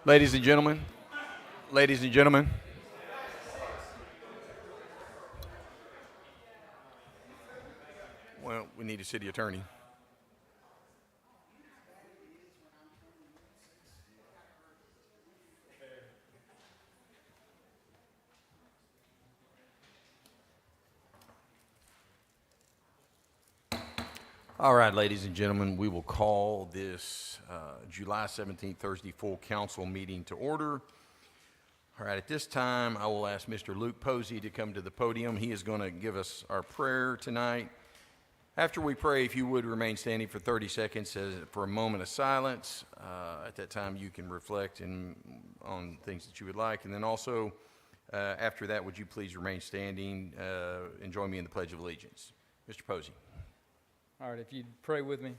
Ladies and gentlemen, ladies and gentlemen. Well, we need a city attorney. All right, ladies and gentlemen, we will call this July 17th, Thursday, full council meeting to order. All right, at this time, I will ask Mr. Luke Posey to come to the podium. He is going to give us our prayer tonight. After we pray, if you would remain standing for 30 seconds for a moment of silence. At that time, you can reflect on things that you would like. And then also, after that, would you please remain standing and join me in the Pledge of Allegiance. Mr. Posey. All right, if you'd pray with me.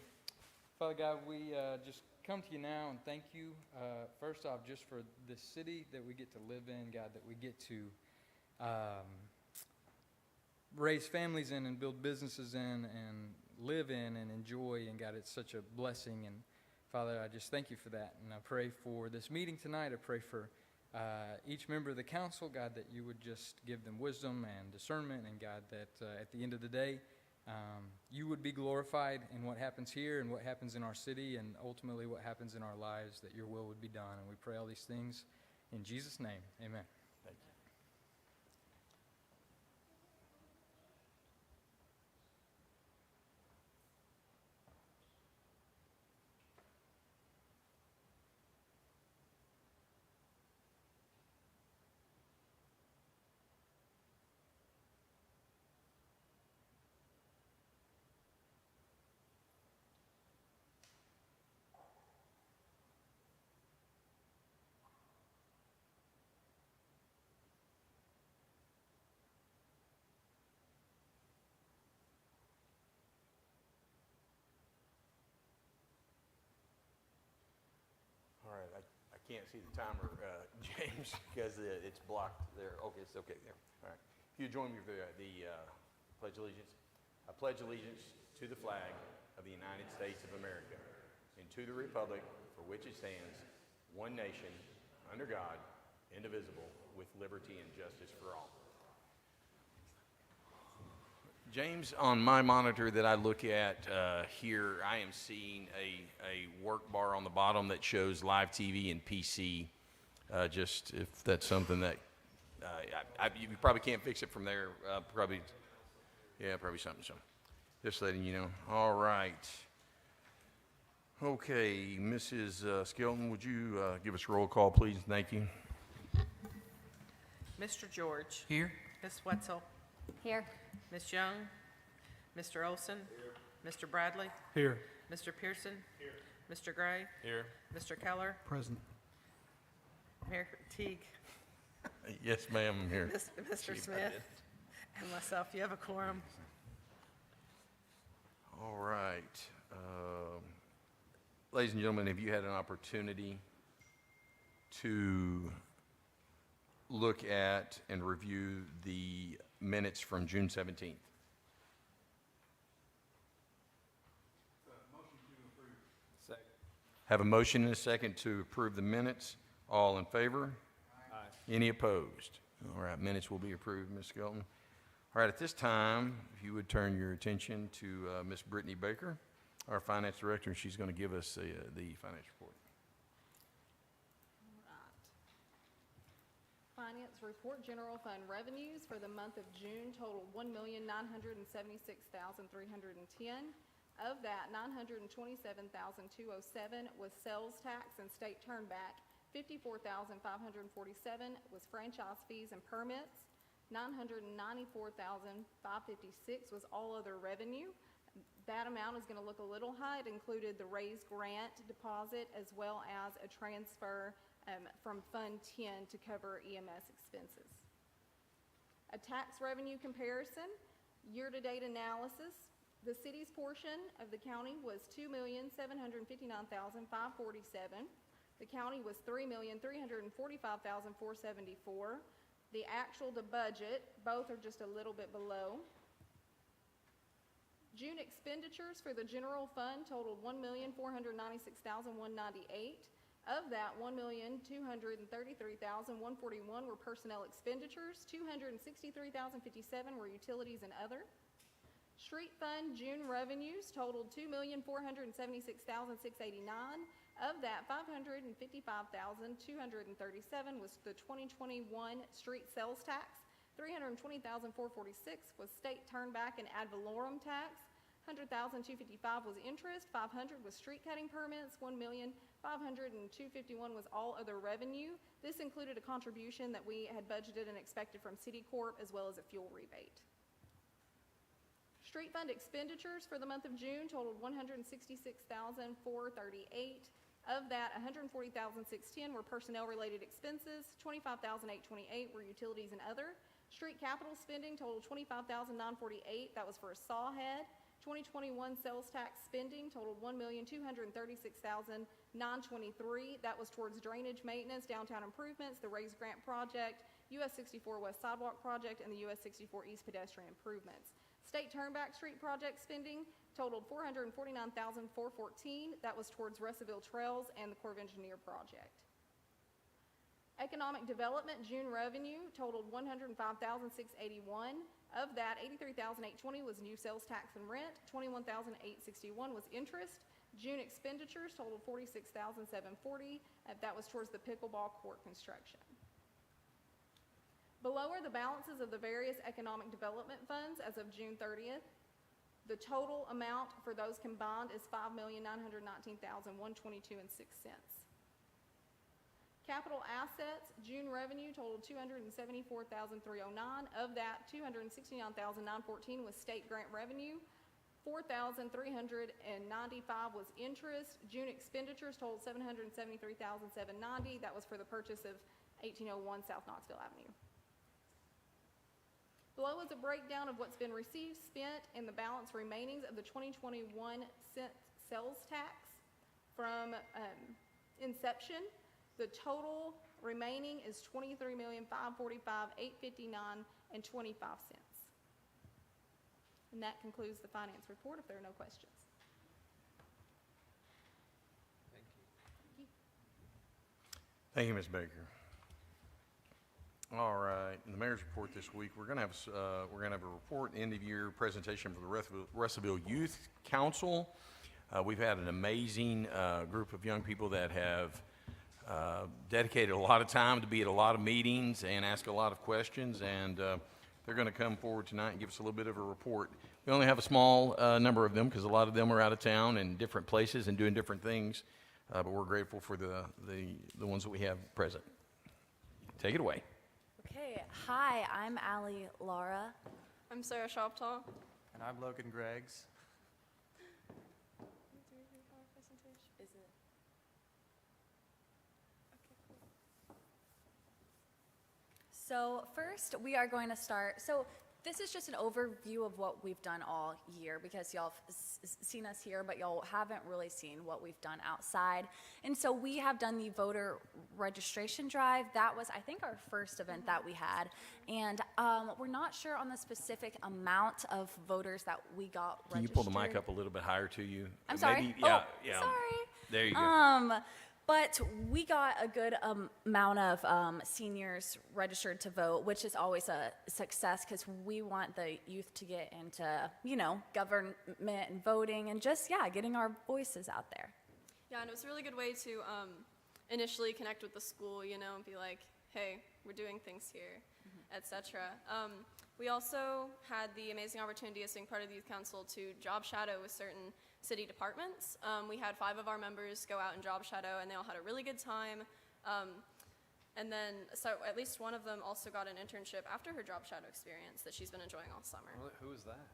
Father God, we just come to you now and thank you, first off, just for this city that we get to live in, God, that we get to raise families in and build businesses in and live in and enjoy. And God, it's such a blessing. And Father, I just thank you for that. And I pray for this meeting tonight. I pray for each member of the council, God, that you would just give them wisdom and discernment. And God, that at the end of the day, you would be glorified in what happens here and what happens in our city and ultimately what happens in our lives, that your will would be done. And we pray all these things in Jesus' name. Amen. Thank you. All right, I can't see the timer, James, because it's blocked there. Okay, it's okay there. All right. If you join me for the Pledge of Allegiance. I pledge allegiance to the flag of the United States of America and to the republic for which it stands, one nation, under God, indivisible, with liberty and justice for all. James, on my monitor that I look at here, I am seeing a work bar on the bottom that shows live TV and PC. Just if that's something that you probably can't fix it from there. Probably something. So, just letting you know. All right. Okay, Mrs. Skelton, would you give us a roll call, please? Thank you. Mr. George. Here. Ms. Wetzel. Here. Ms. Young. Mr. Olson. Here. Mr. Bradley. Here. Mr. Pearson. Here. Mr. Gray. Here. Mr. Keller. Present. Mayor Teague. Yes, ma'am, I'm here. Mr. Smith. And myself. You have a quorum. All right. Ladies and gentlemen, have you had an opportunity to look at and review the minutes from June 17th? Have a motion and a second to approve the minutes. All in favor? Aye. Any opposed? All right, minutes will be approved, Ms. Skelton. All right, at this time, if you would turn your attention to Ms. Brittany Baker, our finance director, and she's going to give us the finance report. Finance report, general fund revenues for the month of June totaled $1,976,310. Of that, $927,207 was sales tax and state turnback. $54,547 was franchise fees and permits. $994,556 was all other revenue. That amount is going to look a little high. It included the raised grant deposit as well as a transfer from Fund 10 to cover EMS expenses. A tax revenue comparison, year-to-date analysis. The city's portion of the county was $2,759,547. The county was $3,345,474. The actual to budget, both are just a little bit below. June expenditures for the general fund totaled $1,496,198. Of that, $1,233,141 were personnel expenditures, $263,057 were utilities and other. Street fund June revenues totaled $2,476,689. Of that, $555,237 was the 2021 street sales tax. $320,446 was state turnback and ad valorem tax. $100,255 was interest. $500 was street cutting permits. $1,500,251 was all other revenue. This included a contribution that we had budgeted and expected from City Corp as well as a fuel rebate. Street fund expenditures for the month of June totaled $166,438. Of that, $140,610 were personnel-related expenses, $25,828 were utilities and other. Street capital spending totaled $25,948. That was for a saw head. 2021 sales tax spending totaled $1,236,923. That was towards drainage maintenance, downtown improvements, the Raise Grant project, US 64 West Sidewalk project, and the US 64 East pedestrian improvements. State turnback street project spending totaled $449,414. That was towards Russellville Trails and the Corps of Engineer project. Economic development June revenue totaled $105,681. Of that, $83,820 was new sales tax and rent. $21,861 was interest. June expenditures totaled $46,740. That was towards the pickleball court construction. Below are the balances of the various economic development funds as of June 30th. The total amount for those combined is $5,919,122.06. Capital assets, June revenue totaled $274,309. Of that, $269,914 was state grant revenue. $4,395 was interest. June expenditures totaled $773,790. That was for the purchase of 1801 South Knoxville Avenue. Below is a breakdown of what's been received, spent, and the balance remainings of the 2021 sales tax from inception. The total remaining is $23,545,859.25. And that concludes the finance report, if there are no questions. Thank you. Thank you, Ms. Baker. All right, in the mayor's report this week, we're going to have a report, end of year presentation for the Russellville Youth Council. We've had an amazing group of young people that have dedicated a lot of time to be at a lot of meetings and ask a lot of questions, and they're going to come forward tonight and give us a little bit of a report. We only have a small number of them because a lot of them are out of town and different places and doing different things, but we're grateful for the ones that we have present. Take it away. Okay, hi, I'm Allie Laura. I'm Sarah Shoptaw. And I'm Logan Greggs. Is it? So first, we are going to start. So this is just an overview of what we've done all year because y'all have seen us here, but y'all haven't really seen what we've done outside. And so we have done the voter registration drive. That was, I think, our first event that we had. And we're not sure on the specific amount of voters that we got registered. Can you pull the mic up a little bit higher to you? I'm sorry. Maybe, yeah, oh, yeah. Sorry. There you go. But we got a good amount of seniors registered to vote, which is always a success because we want the youth to get into, government and voting and just, getting our voices out there. Yeah, and it was a really good way to initially connect with the school, and be like, hey, we're doing things here, etc. We also had the amazing opportunity as being part of the Youth Council to job shadow with certain city departments. We had 5 of our members go out and job shadow, and they all had a really good time. And then, so at least one of them also got an internship after her job shadow experience that she's been enjoying all summer. Well, who was that?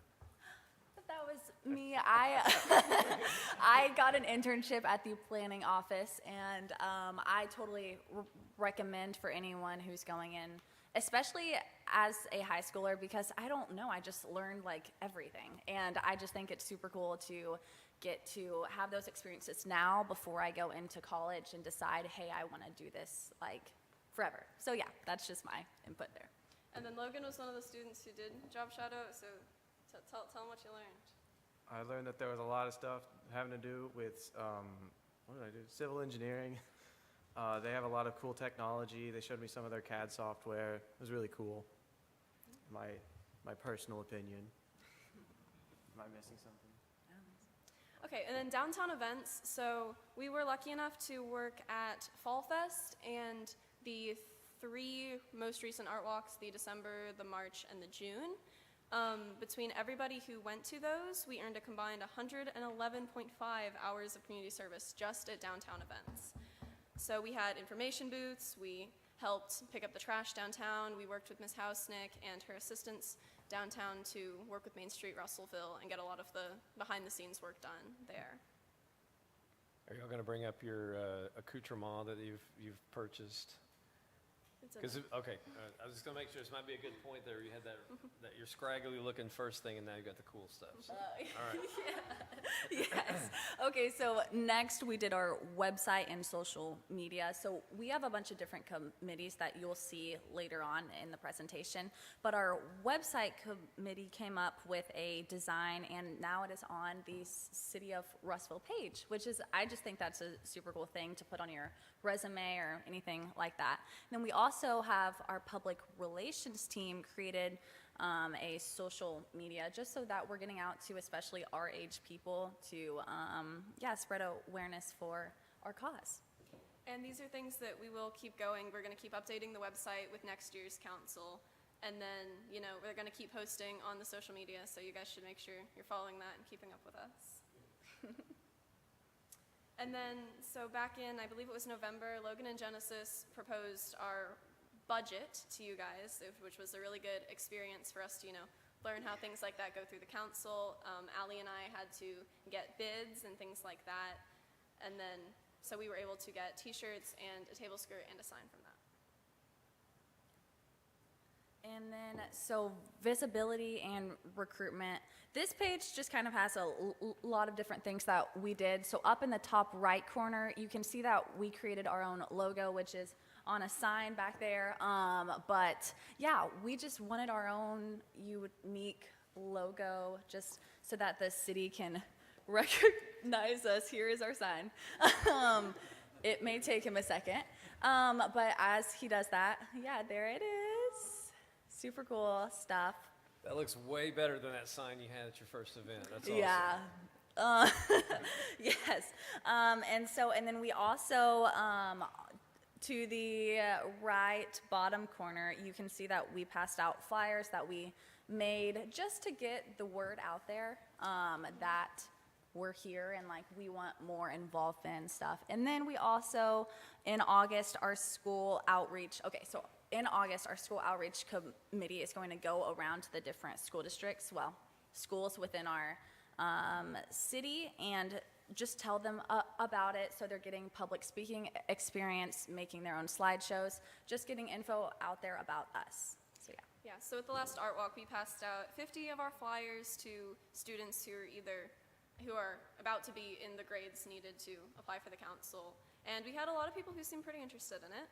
That was me. I got an internship at the planning office, and I totally recommend for anyone who's going in, especially as a high schooler, because I don't know, I just learned everything, and I just think it's super cool to get to have those experiences now before I go into college and decide, hey, I want to do this forever. So yeah, that's just my input there. And then Logan was one of the students who did job shadow, so tell them what you learned. I learned that there was a lot of stuff having to do with, what did I do? Civil engineering. They have a lot of cool technology. They showed me some of their CAD software. It was really cool. My personal opinion. Am I missing something? Okay, and then downtown events. So we were lucky enough to work at Fall Fest and the 3 most recent art walks, the December, the March, and the June. Between everybody who went to those, we earned a combined 111.5 hours of community service just at downtown events. So we had information booths, we helped pick up the trash downtown, we worked with Ms. Hausnick and her assistants downtown to work with Main Street, Russellville, and get a lot of the behind-the-scenes work done there. Are y'all going to bring up your accoutrement that you've purchased? It's a- Because okay, I was just going to make sure this might be a good point there. You had that you're scraggly looking first thing, and now you got the cool stuff. So. All right. Yes. Okay, so next we did our website and social media. So we have a bunch of different committees that you'll see later on in the presentation. But our website committee came up with a design, and now it is on the City of Russellville page, which is, I just think that's a super cool thing to put on your resume or anything like that. And then we also have our public relations team created a social media just so that we're getting out to especially our age people to spread awareness for our cause. And these are things that we will keep going. We're going to keep updating the website with next year's council. And then, we're going to keep posting on the social media, so you guys should make sure you're following that and keeping up with us. And then, so back in, I believe it was November, Logan and Genesis proposed our budget to you guys, which was a really good experience for us to, learn how things like that go through the council. Allie and I had to get bids and things like that. And then, so we were able to get t-shirts and a table skirt and a sign from that. And then, so visibility and recruitment. This page just kind of has a lot of different things that we did. So up in the top right corner, you can see that we created our own logo, which is on a sign back there. But yeah, we just wanted our own unique logo just so that the city can recognize us. Here is our sign. It may take him a second. But as he does that, yeah, there it is. Super cool stuff. That looks way better than that sign you had at your first event. That's awesome. Yeah. Yes. And then we also, to the right bottom corner, you can see that we passed out flyers that we made just to get the word out there that we're here and we want more involvement and stuff. And then we also, in August, our school outreach, in August, our school outreach committee is going to go around to the different school districts, schools within our city, and just tell them about it so they're getting public speaking experience, making their own slideshows, just getting info out there about us. So yeah. Yeah, so at the last art walk, we passed out 50 of our flyers to students who are about to be in the grades needed to apply for the council. And we had a lot of people who seemed pretty interested in it.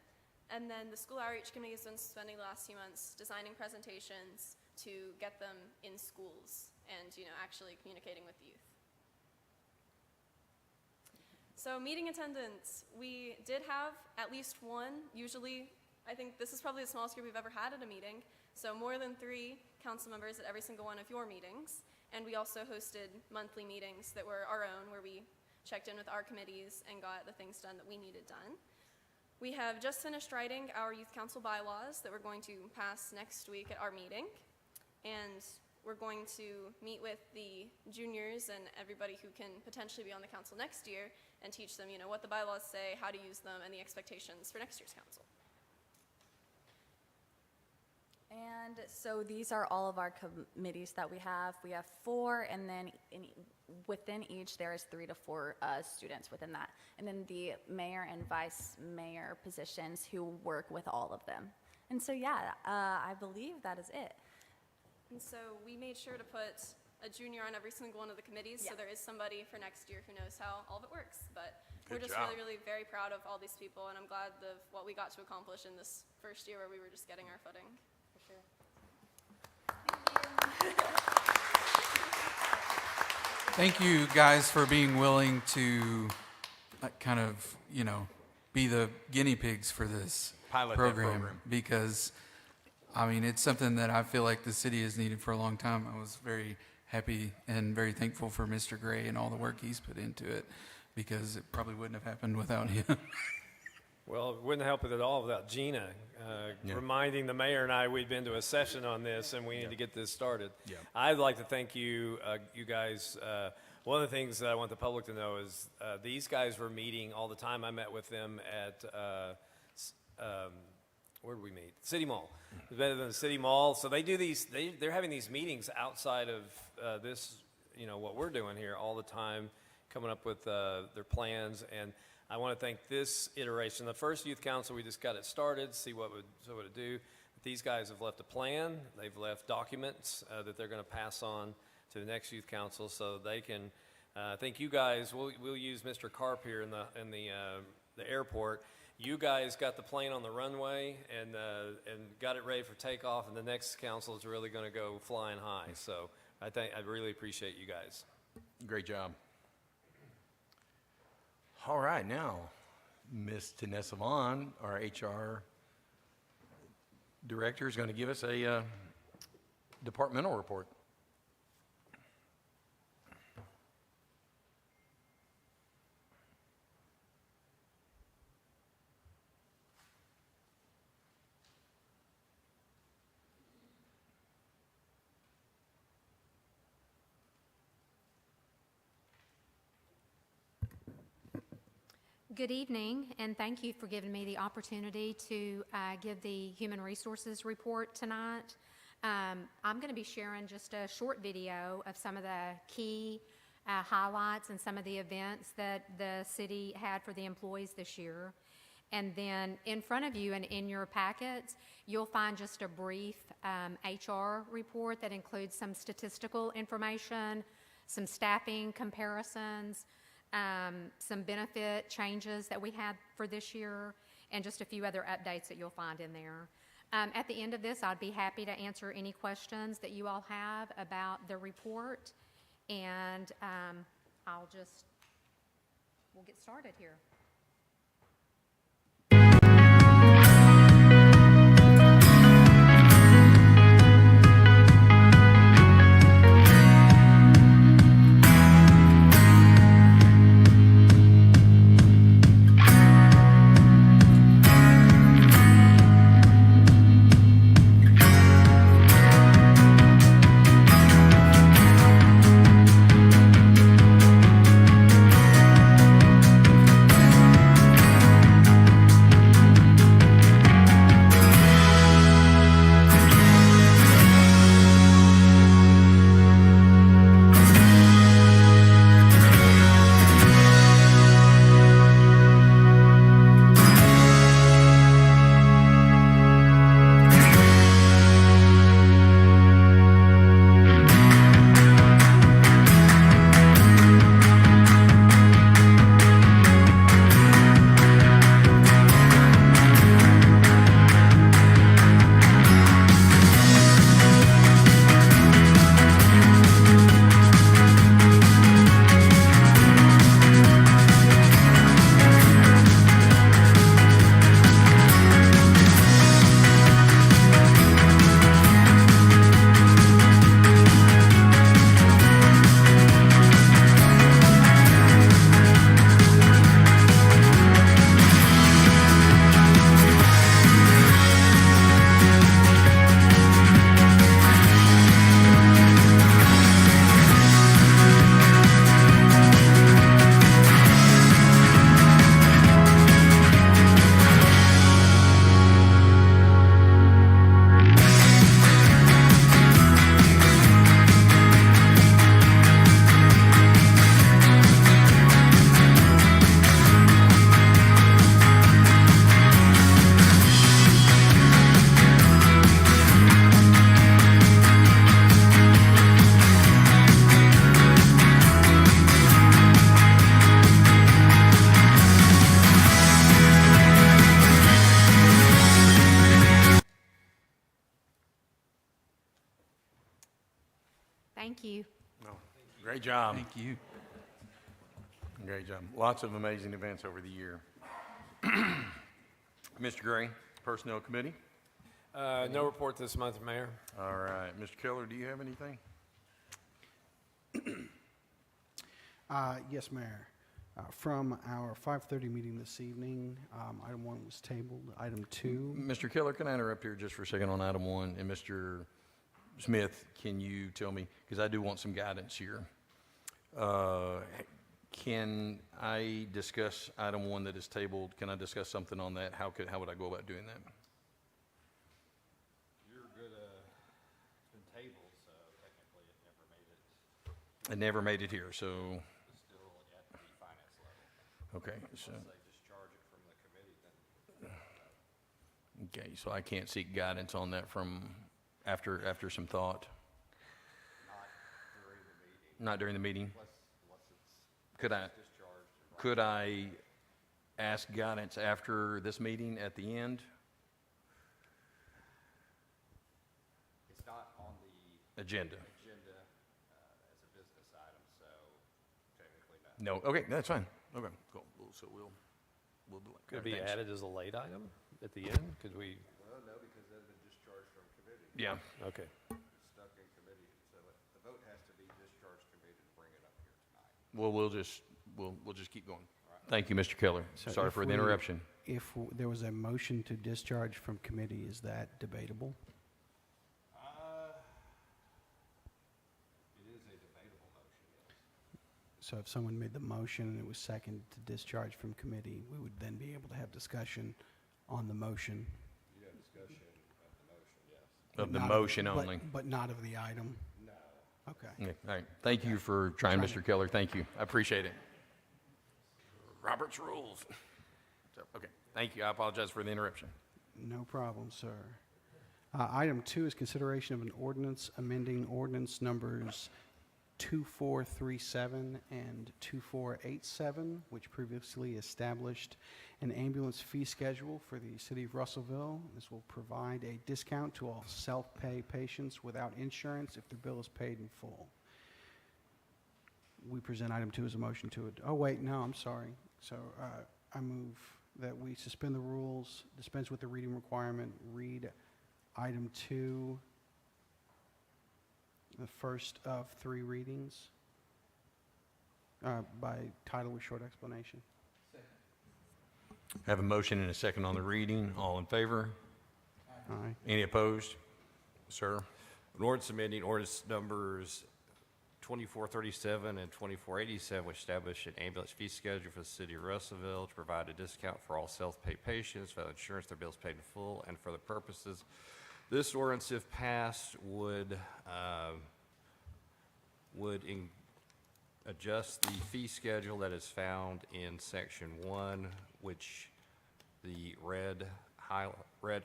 And then the school outreach committee has been spending the last few months designing presentations to get them in schools and, actually communicating with the youth. So meeting attendance, we did have at least one. Usually, I think this is probably the smallest group we've ever had at a meeting. So more than 3 council members at every single one of your meetings. And we also hosted monthly meetings that were our own, where we checked in with our committees and got the things done that we needed done. We have just finished writing our youth council bylaws that we're going to pass next week at our meeting. And we're going to meet with the juniors and everybody who can potentially be on the council next year and teach them, what the bylaws say, how to use them, and the expectations for next year's council. And so these are all of our committees that we have. We have 4, and then within each there is 3 to 4 students within that. And then the mayor and vice mayor positions who work with all of them. And so yeah, I believe that is it. And so we made sure to put a junior on every single one of the committees, so there is somebody for next year who knows how all of it works. But we're just really, really very proud of all these people, and I'm glad of what we got to accomplish in this first year where we were just getting our footing. Thank you guys for being willing to kind of, be the guinea pigs for this Pilot that program. because, I mean, it's something that I feel like the city has needed for a long time. I was very happy and very thankful for Mr. Gray and all the work he's put into it, because it probably wouldn't have happened without him. Well, it wouldn't help it at all without Gina reminding the mayor and I we'd been to a session on this and we need to get this started. Yeah. I'd like to thank you, you guys. One of the things that I want the public to know is these guys were meeting all the time. I met with them at, where did we meet? City Mall. It's better than the City Mall. So they do these, they're having these meetings outside of this, you know, what we're doing here all the time, coming up with their plans. And I want to thank this iteration. The first youth council, we just got it started, see what would do. But these guys have left a plan. They've left documents that they're going to pass on to the next youth council, so they can. I think you guys. We'll use Mr. Carp here in the airport. You guys got the plane on the runway and got it ready for takeoff, and the next council is really going to go flying high. So I really appreciate you guys. Great job. All right, now, Ms. Tanessa Vaughn, our HR director, is going to give us a departmental report. Good evening, and thank you for giving me the opportunity to give the Human Resources report tonight. I'm going to be sharing just a short video of some of the key highlights and some of the events that the city had for the employees this year. And then in front of you and in your packets, you'll find just a brief HR report that includes some statistical information, some staffing comparisons, some benefit changes that we had for this year, and just a few other updates that you'll find in there. At the end of this, I'd be happy to answer any questions that you all have about the report, and we'll get started here. Thank you. Oh, great job. Thank you. Great job. Lots of amazing events over the year. Mr. Gray, Personnel Committee. No report this month, Mayor. All right, Mr. Keller, do you have anything? Yes, Mayor. From our 5:30 meeting this evening, item 1 was tabled. Item 2, Mr. Keller, can I interrupt here just for a second on item 1? And Mr. Smith, can you tell me, because I do want some guidance here. Can I discuss item 1 that is tabled? Can I discuss something on that? How would I go about doing that? You're good, it's been tabled, so technically it never made it. It never made it here, so, It's still at the finance level. okay, so, Unless they discharge it from the committee, then okay, so I can't seek guidance on that from after some thought? Not during the meeting? unless it's Could I, discharged. could I ask guidance after this meeting at the end? It's not on the Agenda? agenda as a business item, so technically not. No, okay, that's fine. Okay, cool. So we'll do it. Could it be Thanks. added as a late item at the end? Could we? Well, no, because they've been discharged from committee. Yeah, Okay. It's stuck in committee, so the vote has to be discharged committee to bring it up here tonight. well, we'll just keep going. Thank you, Mr. Keller. So Sorry if for the we- interruption. if there was a motion to discharge from committee, is that debatable? It is a debatable motion, yes. So if someone made the motion and it was second to discharge from committee, we would then be able to have discussion on the motion. You have discussion of the motion, yes. Of the Not motion but- only. But not of the item? No. Okay. Yeah, all right. Thank you for trying, Mr. Keller. Thank you. I appreciate it. Robert's rules. So, okay, thank you. I apologize for the interruption. No problem, sir. Item 2 is consideration of an ordinance amending ordinance numbers 2437 and 2487, which previously established an ambulance fee schedule for the city of Russellville. This will provide a discount to all self-pay patients without insurance if their bill is paid in full. We present item 2 as a motion to it. Oh, wait, no, I'm sorry. So I move that we suspend the rules, dispense with the reading requirement, read item 2, the first of 3 readings, by title with short explanation. Have a motion and a second on the reading. All in favor? Aye. Any opposed? Sir? An ordinance amending ordinance numbers 2437 and 2487, which establish an ambulance fee schedule for the city of Russellville to provide a discount for all self-pay patients without insurance, their bills paid in full, and for the purposes. This ordinance, if passed, would adjust the fee schedule that is found in section 1, which the red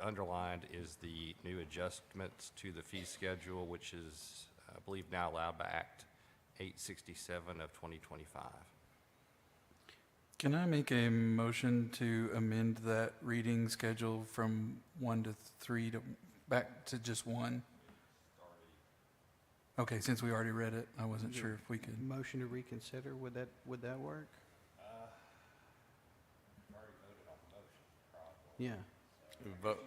underlined is the new adjustments to the fee schedule, which is, I believe, now allowed by Act 867 of 2025. Can I make a motion to amend that reading schedule from 1 to 3 to back to just 1? Okay, since we already read it, I wasn't sure if we could. Motion to reconsider, would that work? Yeah. Vote.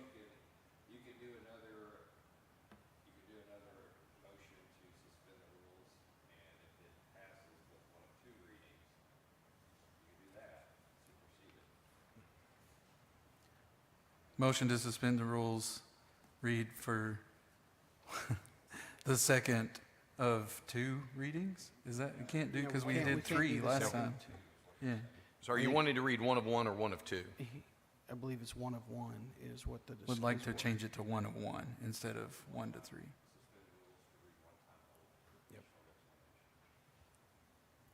You could do another motion to suspend the rules, and if it passes with 1 of 2 readings, you could do that, supersede it. Motion to suspend the rules, read for the second of 2 readings? Is that, you can't do, because we can't- did we can't 3 do the last second. time. Yeah. So are you wanting to read 1 of 1 or 1 of 2? I believe it's 1 of 1 is what the. Would like to is what- change it to 1 of 1 instead of 1 to 3. Yep.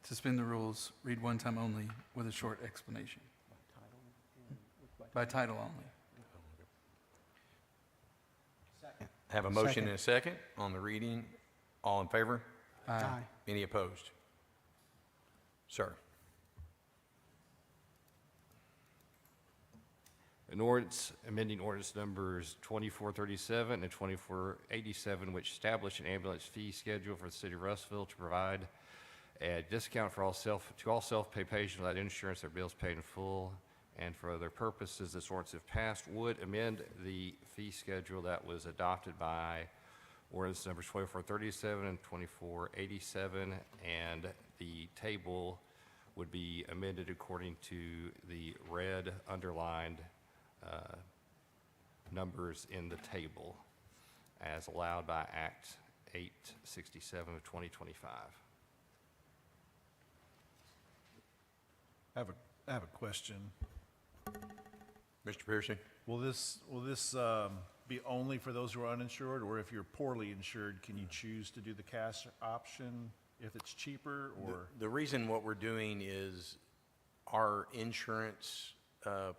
Suspend the rules, read one time only with a short explanation. By title only. Have a motion Second. and a second on the reading. All in favor? Aye. Any opposed? Sir? An ordinance amending ordinance numbers 2437 and 2487, which establish an ambulance fee schedule for the city of Russellville to provide a discount for all self-pay patients without insurance, their bills paid in full, And for other purposes, this ordinance, if passed, would amend the fee schedule that was adopted by ordinance numbers 2437 and 2487, and the table would be amended according to the red underlined numbers in the table as allowed by Act 867 of 2025. I have a question. Mr. Pearson? Will this be only for those who are uninsured, or if you're poorly insured, can you choose to do the cash option if it's cheaper, or? The reason what we're doing is our insurance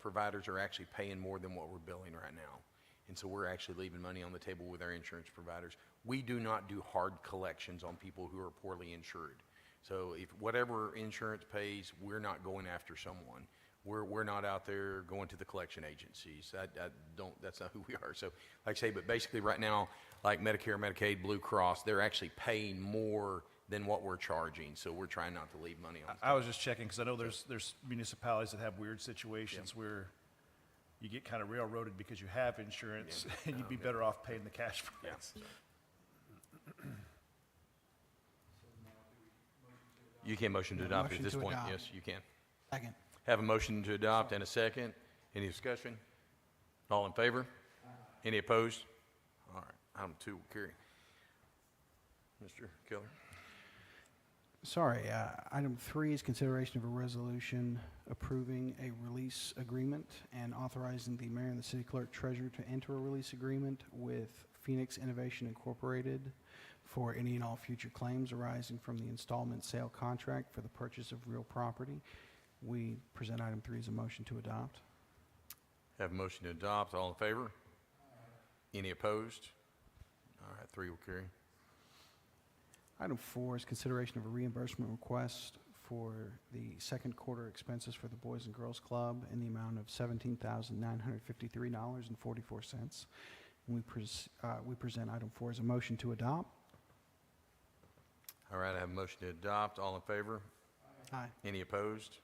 providers are actually paying more than what we're billing right now. And so we're actually leaving money on the table with our insurance providers. We do not do hard collections on people who are poorly insured. So if whatever insurance pays, we're not going after someone. We're not out there going to the collection agencies. That's not who we are. So like I say, but basically right now, like Medicare, Medicaid, Blue Cross, they're actually paying more than what we're charging. So we're trying not to leave money on the I was just checking, because I know there's municipalities that have weird situations where you get kind of railroaded because you have insurance, and you'd be better off paying the cash price. You can motion to adopt at motion this to point. adopt. Yes, you can. Second. Have a motion to adopt and a second. Any discussion? All in favor? Any opposed? All right, item 2 will carry. Mr. Keller? Sorry, item 3 is consideration of a resolution approving a release agreement and authorizing the mayor and the city clerk treasurer to enter a release agreement with Phoenix Innovation Incorporated for any and all future claims arising from the installment sale contract for the purchase of real property. We present item 3 as a motion to adopt. Have a motion to adopt. All in favor? Any opposed? All right, 3 will carry. Item 4 is consideration of a reimbursement request for the second quarter expenses for the Boys and Girls Club in the amount of $17,953.44. We present item 4 as a motion to adopt. All right, I have a motion to adopt. All in favor? Aye. Any opposed?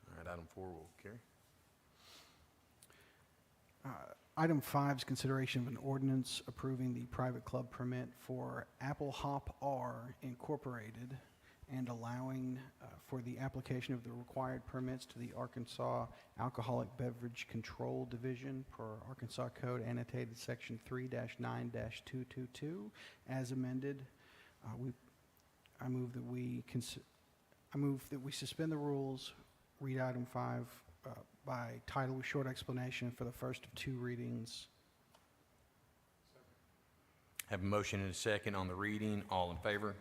All right, item 4 will carry. Item 5 is consideration of an ordinance approving the private club permit for Apple Hop R Incorporated and allowing for the application of the required permits to the Arkansas Alcoholic Beverage Control Division per Arkansas Code annotated section 3-9-222 as amended. I move that we suspend the rules, read item 5 by title with short explanation for the first of 2 readings. Have a motion and a second on the reading. All in favor?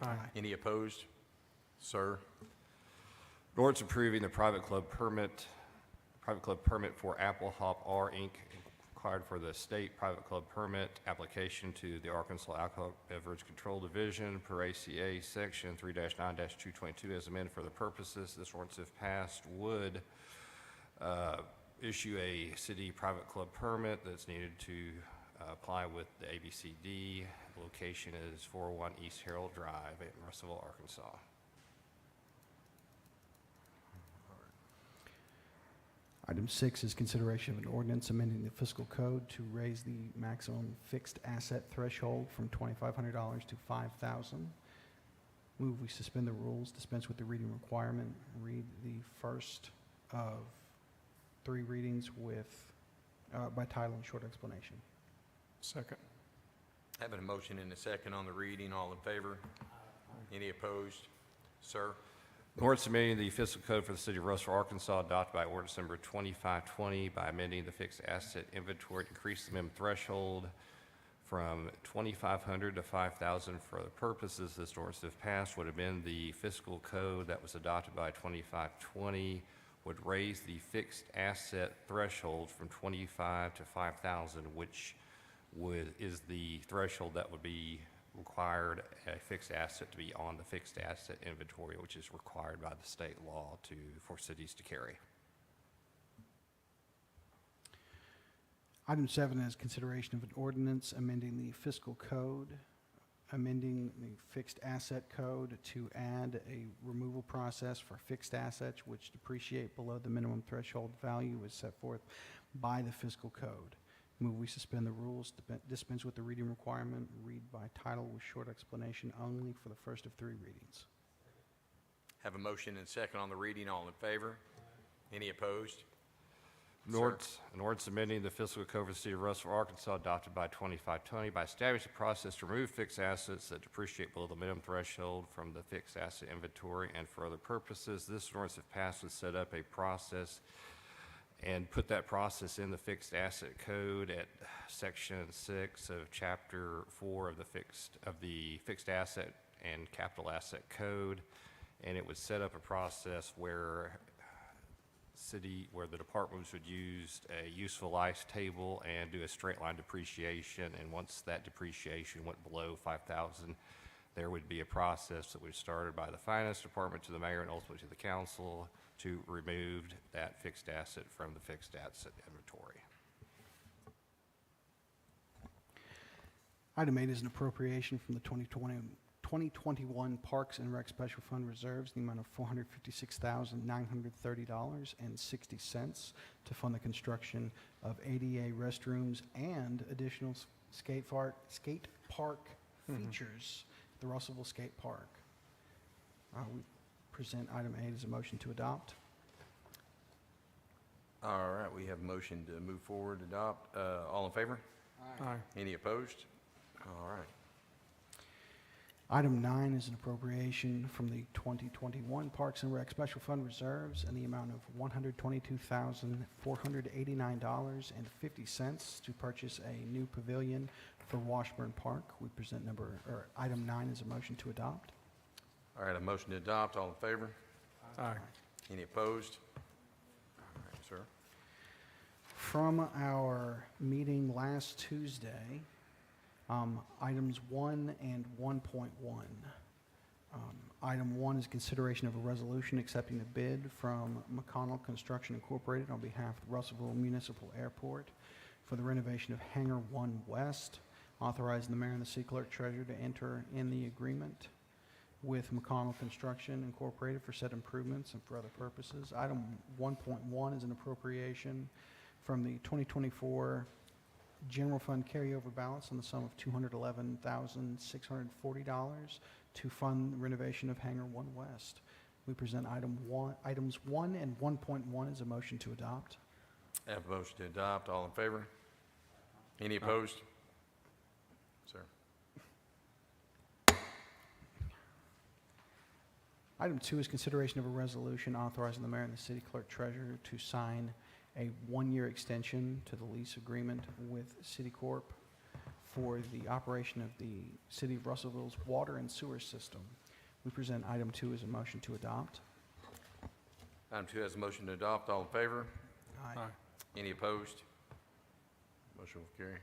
Aye. Any opposed? Sir? An ordinance approving the private club permit for Apple Hop R Inc. required for the state private club permit application to the Arkansas Alcoholic Beverage Control Division per ACA section 3-9-222 as amended for the purposes. This ordinance, if passed, would issue a city private club permit that's needed to apply with the ABCD. The location is 401 East Harold Drive in Russellville, Arkansas. Item 6 is consideration of an ordinance amending the fiscal code to raise the maximum fixed asset threshold from $2,500 to $5,000. Move we suspend the rules, dispense with the reading requirement, read the first of 3 readings by title and short explanation. Second. Having a motion and a second on the reading. All in favor? Any opposed? Sir? An ordinance amending the fiscal code for the city of Russellville, Arkansas, adopted by ordinance number 2520 by amending the fixed asset inventory to increase the minimum threshold from $2,500 to $5,000 for other purposes. This ordinance, if passed, would amend the fiscal code that was adopted by 2520, would raise the fixed asset threshold from $25,000 to $5,000, which is the threshold that would be required a fixed asset to be on the fixed asset inventory, which is required by the state law for cities to carry. Item 7 is consideration of an ordinance amending the fiscal code amending the fixed asset code to add a removal process for fixed assets which depreciate below the minimum threshold value as set forth by the fiscal code. Move we suspend the rules, dispense with the reading requirement, read by title with short explanation only for the first of 3 readings. Have a motion and second on the reading. All in favor? Any opposed? An ordinance amending the fiscal code for the city of Russellville, Arkansas, adopted by 2520 by establishing a process to remove fixed assets that depreciate below the minimum threshold from the fixed asset inventory and for other purposes. This ordinance, if passed, would set up a process and put that process in the fixed asset code at section 6 of chapter 4 of the fixed asset and capital asset code. And it would set up a process where the departments would use a useful life table and do a straight line depreciation. And once that depreciation went below 5,000, there would be a process that was started by the finance department to the mayor and ultimately to the council to remove that fixed asset from the fixed asset inventory. Item 8 is an appropriation from the 2021 Parks and Rec Special Fund Reserves, in the amount of $456,930.60 to fund the construction of ADA restrooms and additional skate park features at the Russellville Skate Park. We present item 8 as a motion to adopt. All right, we have a motion to move forward, adopt. All in favor? Aye. Any opposed? All right. Item 9 is an appropriation from the 2021 Parks and Rec Special Fund Reserves in the amount of $122,489.50 to purchase a new pavilion for Washburn Park. We present item 9 as a motion to adopt. All right, a motion to adopt. All in favor? Aye. Any opposed? All right, sir. From our meeting last Tuesday, items 1 and 1.1. Item 1 is consideration of a resolution accepting a bid from McConnell Construction Incorporated on behalf of the Russellville Municipal Airport for the renovation of Hangar 1 West, authorizing the mayor and the city clerk treasurer to enter in the agreement with McConnell Construction Incorporated for said improvements and for other purposes. Item 1.1 is an appropriation from the 2024 general fund carryover balance in the sum of $211,640 to fund the renovation of Hangar 1 West. We present items 1 and 1.1 as a motion to adopt. I have a motion to adopt. All in favor? Any opposed? Sir. Item 2 is consideration of a resolution authorizing the mayor and the city clerk treasurer to sign a 1-year extension to the lease agreement with Citicorp for the operation of the city of Russellville's water and sewer system. We present item 2 as a motion to adopt. Item 2 has a motion to adopt. All in favor? Aye. Any opposed? Motion will carry.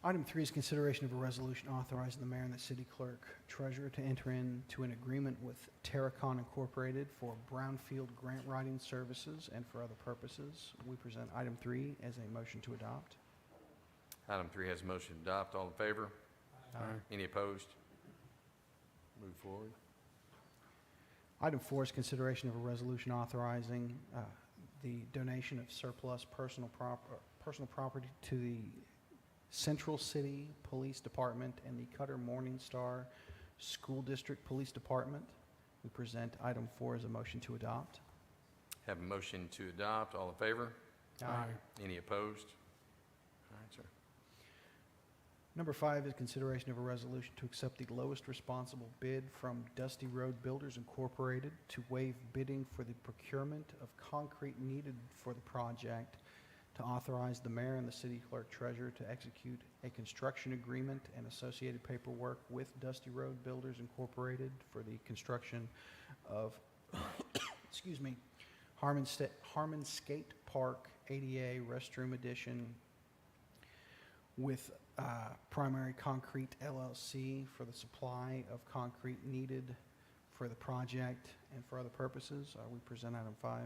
Item 3 is consideration of a resolution authorizing the mayor and the city clerk treasurer to enter into an agreement with Terracon Incorporated for brownfield grant writing services and for other purposes. We present item 3 as a motion to adopt. Item 3 has a motion to adopt. All in favor? Aye. Any opposed? Move forward. Item 4 is consideration of a resolution authorizing the donation of surplus personal property to the Central City Police Department and the Cutter Morningstar School District Police Department. We present item 4 as a motion to adopt. Have a motion to adopt. All in favor? Aye. Any opposed? All right, sir. Number 5 is consideration of a resolution to accept the lowest responsible bid from Dusty Road Builders Incorporated to waive bidding for the procurement of concrete needed for the project, to authorize the mayor and the city clerk treasurer to execute a construction agreement and associated paperwork with Dusty Road Builders Incorporated for the construction of Harmon Skate Park ADA Restroom Addition with Primary Concrete LLC for the supply of concrete needed for the project and for other purposes. We present item 5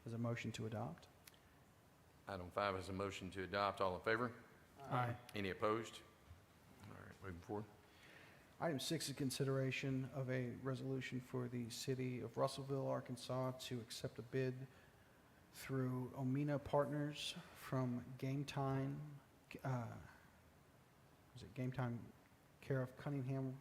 as a motion to adopt. Item 5 is a motion to adopt. All in favor? Aye. Any opposed? All right, moving forward. Item 6 is consideration of a resolution for the city of Russellville, Arkansas to accept a bid through Omina Partners from Game Time, Game Time care of Cunningham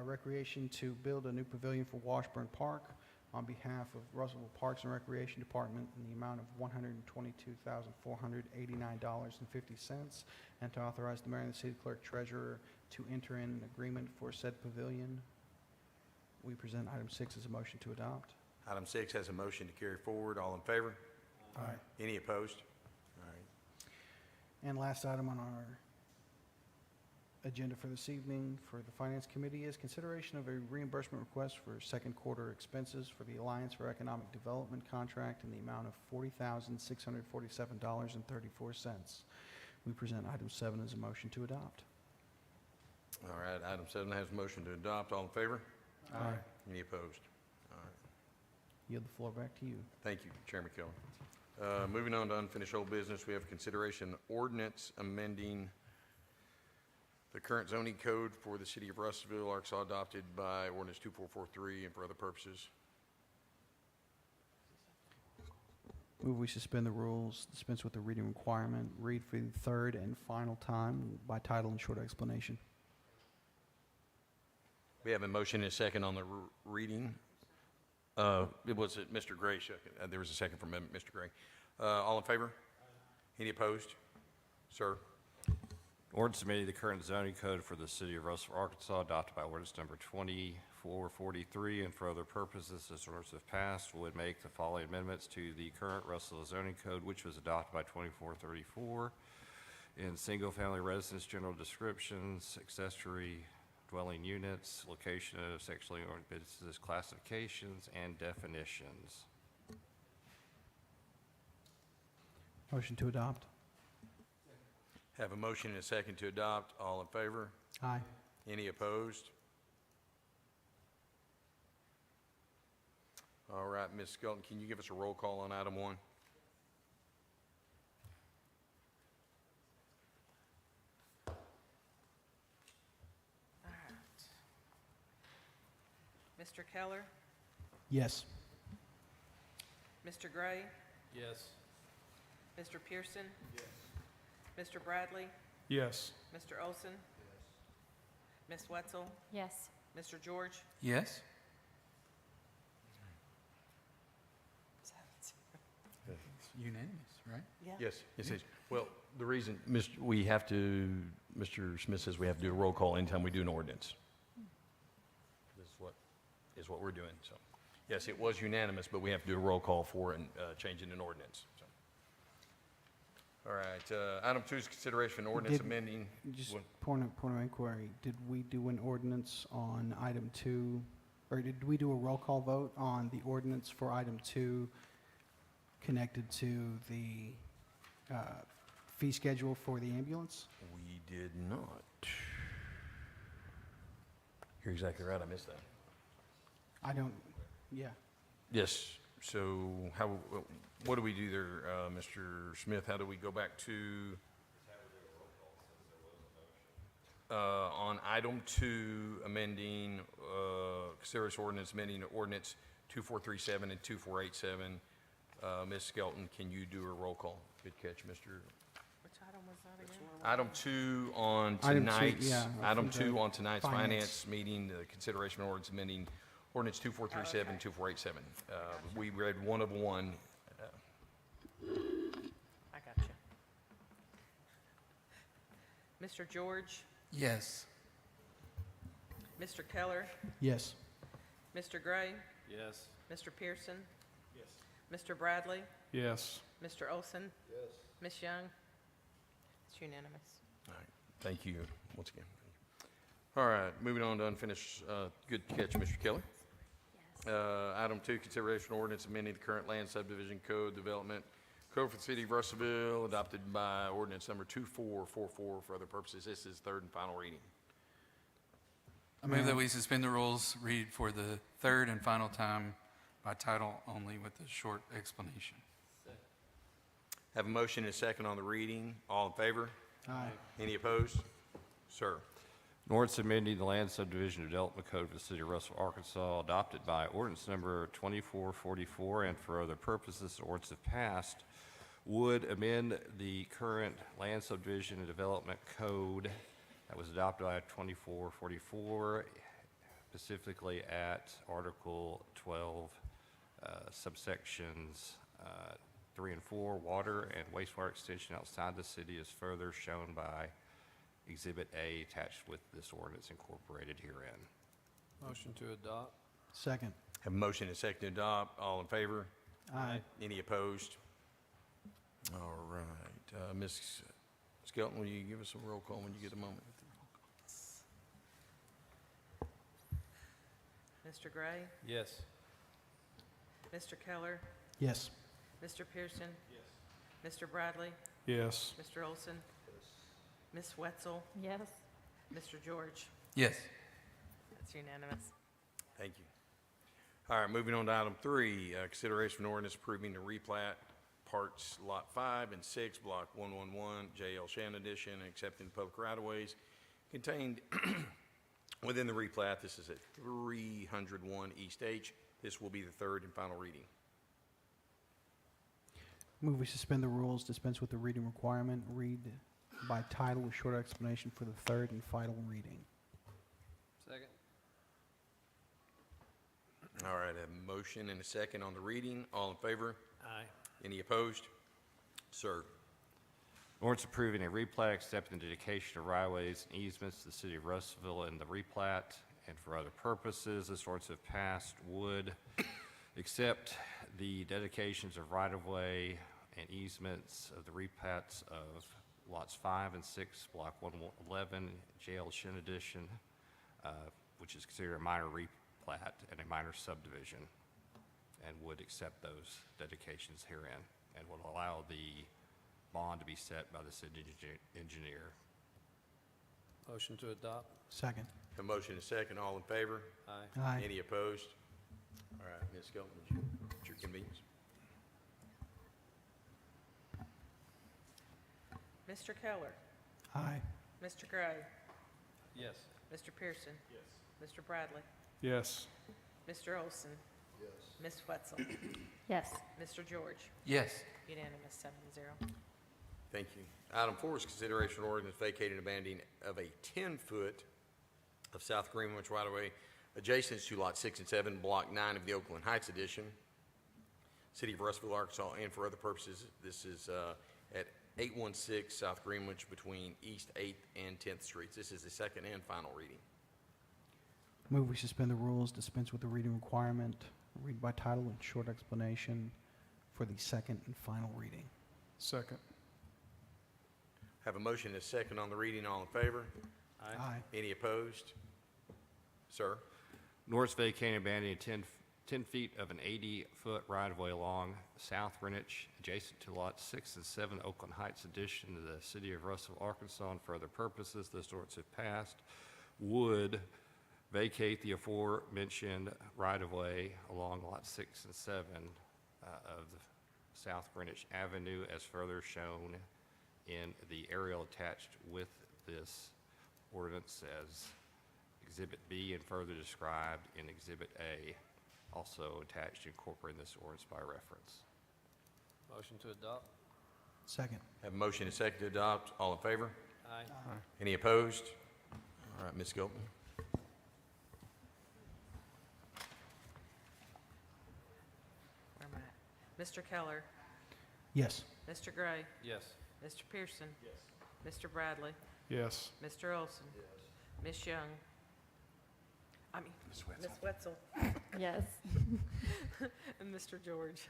Recreation to build a new pavilion for Washburn Park on behalf of Russellville Parks and Recreation Department in the amount of $122,489.50, and to authorize the mayor and the city clerk treasurer to enter in an agreement for said pavilion. We present item 6 as a motion to adopt. Item 6 has a motion to carry forward. All in favor? Aye. Any opposed? All right. And last item on our agenda for this evening for the Finance Committee is consideration of a reimbursement request for second quarter expenses for the Alliance for Economic Development contract in the amount of $40,647.34. We present item 7 as a motion to adopt. All right, item 7 has a motion to adopt. All in favor? Aye. Any opposed? All right. Yield the floor back to you. Thank you, Chairman Keller. Moving on to unfinished old business, we have consideration ordinance amending the current zoning code for the city of Russellville, Arkansas, adopted by ordinance 2443 and for other purposes. Move we suspend the rules, dispense with the reading requirement, read for the third and final time by title and short explanation. We have a motion and a second on the reading. It was Mr. Gray. There was a second from Mr. Gray. All in favor? Any opposed? Sir? Ordinance amending the current zoning code for the city of Russellville, Arkansas, adopted by ordinance number 2443, and for other purposes, this ordinance, if passed, would make the following amendments to the current Russellville zoning code, which was adopted by 2434, in single-family residence general descriptions, accessory dwelling units, location of sexually oriented businesses, classifications, and definitions. Motion to adopt. Have a motion and a second to adopt. All in favor? Aye. Any opposed? All right, Ms. Skelton, can you give us a roll call on item 1? All right. Mr. Keller, Yes. Mr. Gray, Yes. Mr. Pearson? Yes. Mr. Bradley, Yes. Mr. Olson? Yes. Ms. Wetzel, Yes. Mr. George? Yes? It's unanimous, right? Yeah. Yes. Yes. Well, the reason, Mr. Smith says we have to do a roll call anytime we do an ordinance. This is what we're doing, so. Yes, it was unanimous, but we have to do a roll call for and changing an ordinance, so. All right, item 2 is consideration ordinance Did- amending. Just what- point of inquiry, did we do an ordinance on item 2, or did we do a roll call vote on the ordinance for item 2 connected to the fee schedule for the ambulance? We did not. You're exactly right, I missed that. I don't, yeah. Yes, so what do we do there, Mr. Smith? How do we go back to? On item 2, amending, consideration ordinance amending ordinance 2437 and 2487. Ms. Skelton, can you do a roll call? Good catch, Mr. Which item was that again? Item 2 on Item two, tonight's, yeah, item from 2 the on tonight's finance. finance meeting, the consideration of ordinance amending ordinance 2437, 2487. We read one of one. I got you. Mr. George, Yes. Mr. Keller, Yes. Mr. Gray, Yes. Mr. Pearson? Yes. Mr. Bradley, Yes. Mr. Olson? Yes. Ms. Young? It's unanimous. All right, thank you once again. All right, moving on to unfinished, good catch, Mr. Keller. Item 2, consideration ordinance amending the current land subdivision code development code for the city of Russellville, adopted by ordinance number 2444 for other purposes. This is third and final reading. I move that we suspend the rules, read for the third and final time by title only with a short explanation. Have a motion and a second on the reading. All in favor? Aye. Any opposed? Sir. An ordinance amending the Land Subdivision Development Code for the City of Russellville, Arkansas, adopted by ordinance number 2444, and for other purposes, the ordinance if passed, would amend the current Land Subdivision and Development Code that was adopted by 2444, specifically at Article 12, subsections 3 and 4, water and wastewater extension outside the city is further shown by Exhibit A attached with this ordinance incorporated herein. Motion to adopt. Second. Have a motion and second to adopt. All in favor? Aye. Any opposed? All right. Ms. Skelton, will you give us a roll call when you get a moment? Mr. Gray, Yes. Mr. Keller, Yes. Mr. Pearson. Yes. Mr. Bradley, Yes. Mr. Olson. Ms. Wetzel, Yes. Mr. George. Yes. That's unanimous. Thank you. All right, moving on to item 3, consideration of an ordinance approving the replat parts Lot 5 and 6, Block 111, J.L. Shannon Edition, and accepting the public right-of-ways contained within the replat. This is at 301 East H. This will be the third and final reading. Move we suspend the rules, dispense with the reading requirement, read by title with short explanation for the third and final reading. Second. All right, a motion and a second on the reading. All in favor? Aye. Any opposed? Sir. Ordinance approving a replat, accepting the dedication of right-of-ways and easements to the city of Russellville and the replat, and for other purposes. This ordinance, if passed, would accept the dedications of right-of-way and easements of the replats of lots 5 and 6, Block 111, JL Shin Edition, which is considered a minor replat and a minor subdivision, and would accept those dedications herein, and will allow the bond to be set by the city engineer. Motion to adopt. Second. A motion and a second. All in favor? Aye. Aye. Any opposed? All right, Ms. Skelton, would you, at your convenience? Mr. Keller, Aye. Mr. Gray, Yes. Mr. Pearson. Yes. Mr. Bradley, Yes. Mr. Olson. Yes. Ms. Wetzel, Yes. Mr. George. Yes. Unanimous, 7-0. Thank you. Item 4 is consideration of ordinance vacating and abandoning of a 10-foot of South Greenwich right-of-way adjacent to Lot 6 and 7, Block 9 of the Oakland Heights Edition, City of Russellville, Arkansas, and for other purposes. This is at 816 South Greenwich between East 8th and 10th Streets. This is the second and final reading. Move we suspend the rules, dispense with the reading requirement, read by title with short explanation for the second and final reading. Second. Have a motion and a second on the reading. All in favor? Aye. Any opposed? Sir? North vacating and abandoning 10 feet of an 80-foot right-of-way along South Greenwich, adjacent to lots 6 and 7, Oakland Heights Edition to the city of Russellville, Arkansas, and for other purposes. This ordinance, if passed, would vacate the aforementioned right-of-way along lots 6 and 7 of the South Greenwich Avenue, as further shown in the aerial attached with this ordinance as Exhibit B, and further described in Exhibit A, also attached incorporating this ordinance by reference. Motion to adopt. Second. Have a motion and a second to adopt. All in favor? Aye. Any opposed? All right, Ms. Gilpin. Where am I at? Mr. Keller, Yes. Mr. Gray, Yes. Mr. Pearson. Yes. Mr. Bradley, Yes. Mr. Olson. Yes. Ms. Young. Ms. Wetzel. Yes. And Mr. George.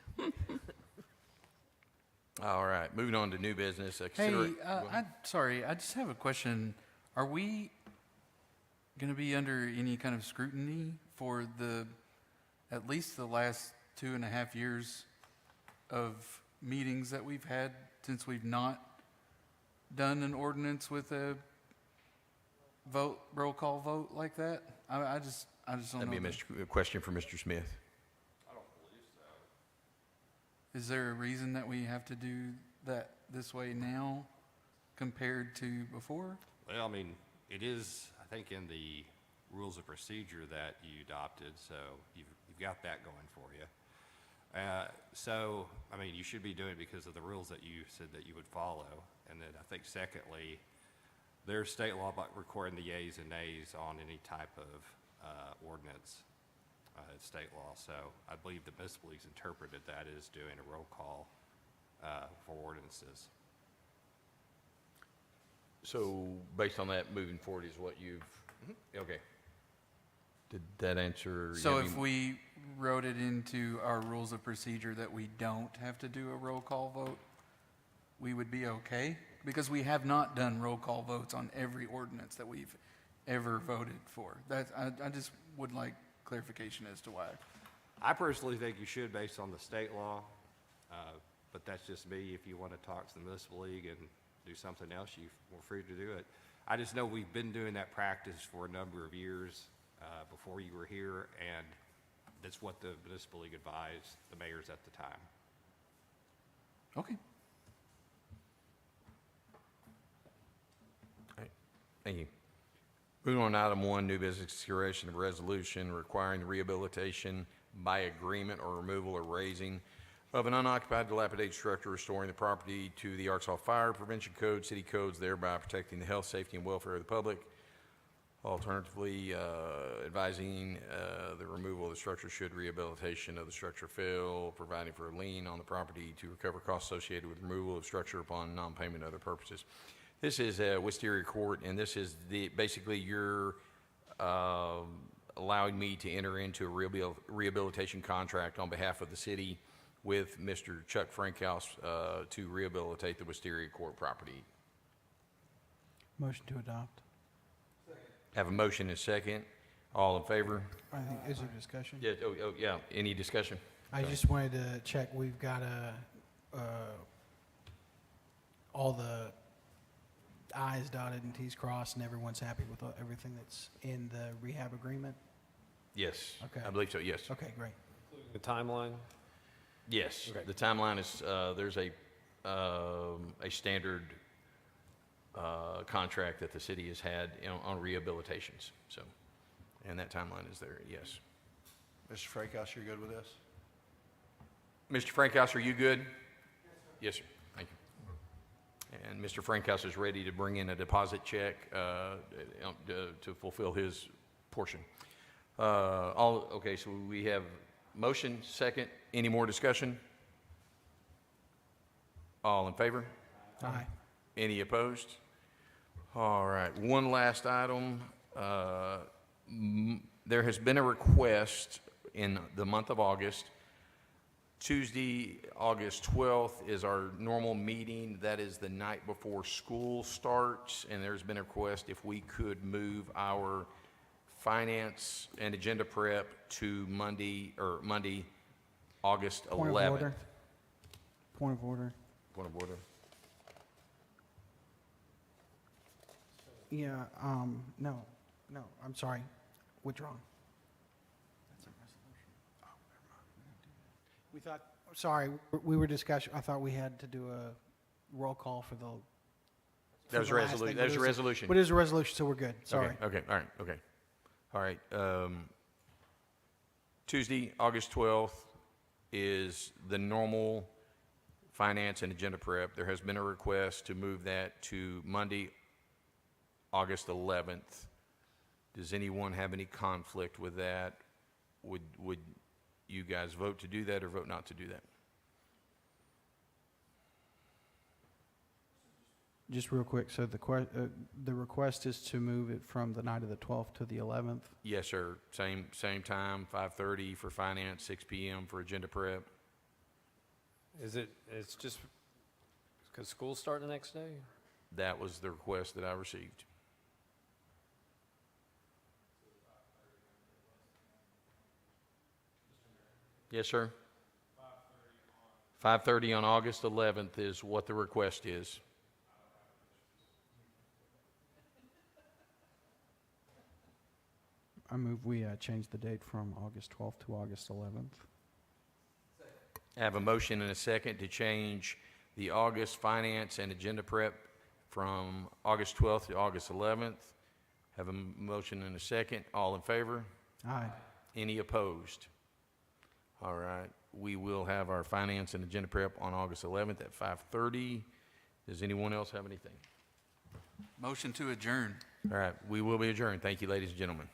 All right, moving on to new business. Hey, sorry, I just have a question. Are we going to be under any kind of scrutiny for at least the last 2.5 years of meetings that we've had since we've not done an ordinance with a roll call vote like that? I just don't That'd know. be a question for Mr. Smith. Is there a reason that we have to do that this way now compared to before? Well, I mean, it is, I think, in the rules of procedure that you adopted, so you've got that going for you. So, I mean, you should be doing it because of the rules that you said that you would follow. And then I think secondly, there's state law about recording the yeas and nays on any type of ordinance. It's state law. So I believe the municipal league's interpreted that as doing a roll call for ordinances. So based on that, moving forward is what you've, okay. Did that answer? So if we wrote it into our rules of procedure that we don't have to do a roll call vote, we would be okay? Because we have not done roll call votes on every ordinance that we've ever voted for. I just would like clarification as to why. I personally think you should based on the state law, but that's just me. If you want to talk to the municipal league and do something else, you're free to do it. I just know we've been doing that practice for a number of years before you were here, and that's what the municipal league advised the mayors at the time. Okay. All right. Thank you. Moving on to item 1, new business consideration of resolution requiring the rehabilitation by agreement or removal or raising of an unoccupied dilapidated structure, restoring the property to the Arkansas Fire Prevention Code, city codes, thereby protecting the health, safety, and welfare of the public. Alternatively, advising the removal of the structure should rehabilitation of the structure fail, providing for a lien on the property to recover costs associated with removal of structure upon non-payment of other purposes. This is Wisteria Court, and this is basically you're allowing me to enter into a rehabilitation contract on behalf of the city with Mr. Chuck Frankhouse to rehabilitate the Wisteria Court property. Motion to adopt. Have a motion and a second. All in favor? I think, is there discussion? Yeah, yeah. Any discussion? I just wanted to check, we've got all the I's dotted and T's crossed, and everyone's happy with everything that's in the rehab agreement? Yes. Okay. I believe so, yes. Okay, great. The timeline? Yes. Okay. The timeline is, there's a standard contract that the city has had on rehabilitations, so, and that timeline is there, yes. Mr. Frankhouse, you're good with this? Mr. Frankhouse, are you good? Yes, sir. Thank you. And Mr. Frankhouse is ready to bring in a deposit check to fulfill his portion. Okay, so we have motion, second. Any more discussion? All in favor? Aye. Any opposed? All right, one last item. There has been a request in the month of August. Tuesday, August 12th is our normal meeting. That is the night before school starts, and there's been a request if we could move our finance and agenda prep to Monday, August 11th. Point of order. Point of order. Point of order. Yeah, no, I'm sorry. Withdrawn. That's a resolution. Oh, never mind. We thought, sorry, we were discussing, I thought we had to do a roll call for the. There's a resolution. There's a resolution. But it is a resolution, so we're good. Sorry. Okay, all right, okay. All right. Tuesday, August 12th is the normal finance and agenda prep. There has been a request to move that to Monday, August 11th. Does anyone have any conflict with that? Would you guys vote to do that or vote not to do that? Just real quick, so the request is to move it from the night of the 12th to the 11th? Yes, sir. Same time, 5:30 for finance, 6 p.m. for agenda prep. It's just because schools start the next day? That was the request that I received. Yes, sir. 5:30 on August 11th is what the request is. I move we change the date from August 12th to August 11th. I have a motion and a second to change the August finance and agenda prep from August 12th to August 11th. Have a motion and a second. All in favor? Aye. Any opposed? All right, we will have our finance and agenda prep on August 11th at 5:30. Does anyone else have anything? Motion to adjourn. All right, we will be adjourned. Thank you, ladies and gentlemen.